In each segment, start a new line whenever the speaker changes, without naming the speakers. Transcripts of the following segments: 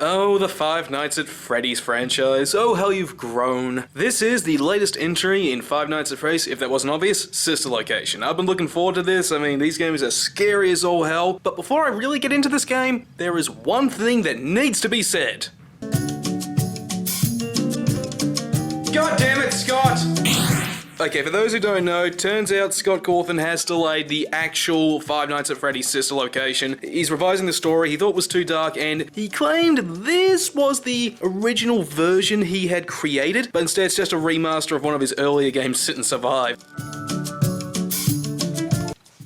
Oh, the Five Nights at Freddy's franchise. Oh, how you've grown. This is the latest entry in Five Nights at Freddy's, if that wasn't obvious, Sister Location. I've been looking forward to this. I mean, these games are scary as all hell. But before I really get into this game, there is one thing that needs to be said. God damn it, Scott! Okay, for those who don't know, turns out Scott Cawthon has delayed the actual Five Nights at Freddy's Sister Location. He's revising the story, he thought it was too dark, and he claimed this was the original version he had created, but instead it's just a remaster of one of his earlier games, Sit and Survive.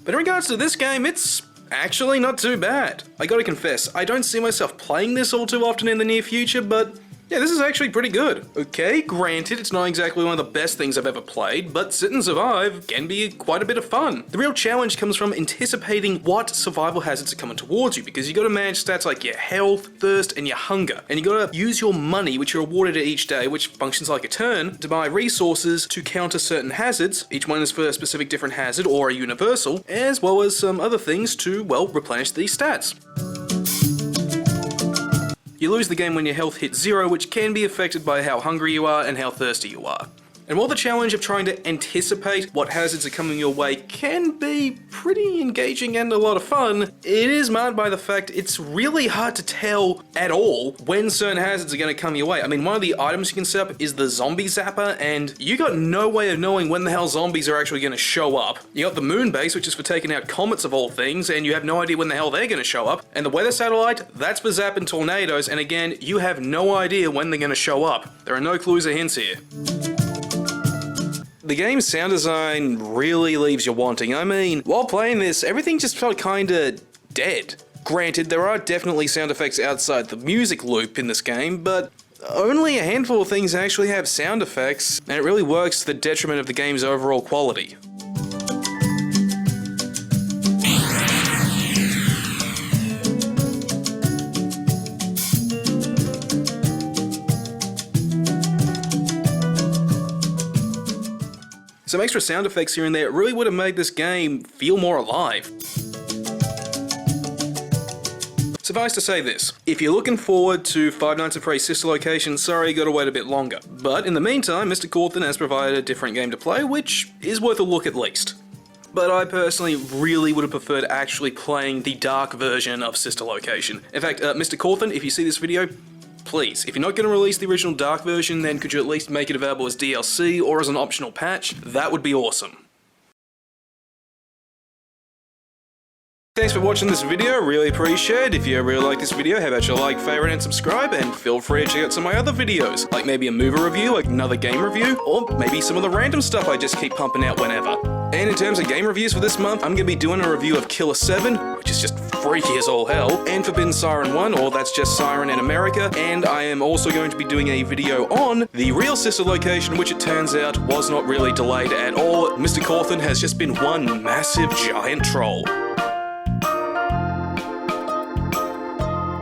But in regards to this game, it's actually not too bad. I gotta confess, I don't see myself playing this all too often in the near future, but yeah, this is actually pretty good. Okay, granted, it's not exactly one of the best things I've ever played, but Sit and Survive can be quite a bit of fun. The real challenge comes from anticipating what survival hazards are coming towards you, because you gotta manage stats like your health, thirst, and your hunger. And you gotta use your money, which you're awarded each day, which functions like a turn, to buy resources to counter certain hazards. Each one is for a specific different hazard or a universal, as well as some other things to, well, replenish these stats. You lose the game when your health hits 0, which can be affected by how hungry you are and how thirsty you are. And while the challenge of trying to anticipate what hazards are coming your way can be pretty engaging and a lot of fun, it is marred by the fact it's really hard to tell at all when certain hazards are going to come your way. I mean, one of the items you can set up is the zombie zapper, and you got no way of knowing when the hell zombies are actually going to show up. You got the moon base, which is for taking out comets of all things, and you have no idea when the hell they're going to show up. And the weather satellite, that's for zapping tornadoes, and again, you have no idea when they're going to show up. There are no clues or hints here. The game's sound design really leaves you wanting. I mean, while playing this, everything just felt kinda dead. Granted, there are definitely sound effects outside the music loop in this game, but only a handful of things actually have sound effects, and it really works to the detriment of the game's overall quality. Some extra sound effects here and there really would have made this game feel more alive. Suffice to say this, if you're looking forward to Five Nights at Freddy's Sister Location, sorry you gotta wait a bit longer. But in the meantime, Mr. Cawthon has provided a different game to play, which is worth a look at least. But I personally really would have preferred actually playing the dark version of Sister Location. In fact, Mr. Cawthon, if you see this video, please, if you're not going to release the original dark version, then could you at least make it available as DLC or as an optional patch? That would be awesome. Thanks for watching this video, really appreciate it. If you really like this video, how about you like, favorite, and subscribe, and feel free to check out some of my other videos, like maybe a movie review, like another game review, or maybe some of the random stuff I just keep pumping out whenever. And in terms of game reviews for this month, I'm going to be doing a review of Killer 7, which is just freaky as all hell, and Forbidden Siren 1, or that's just Siren in America, and I am also going to be doing a video on the real Sister Location, which it turns out was not really delayed at all. Mr. Cawthon has just been one massive giant troll.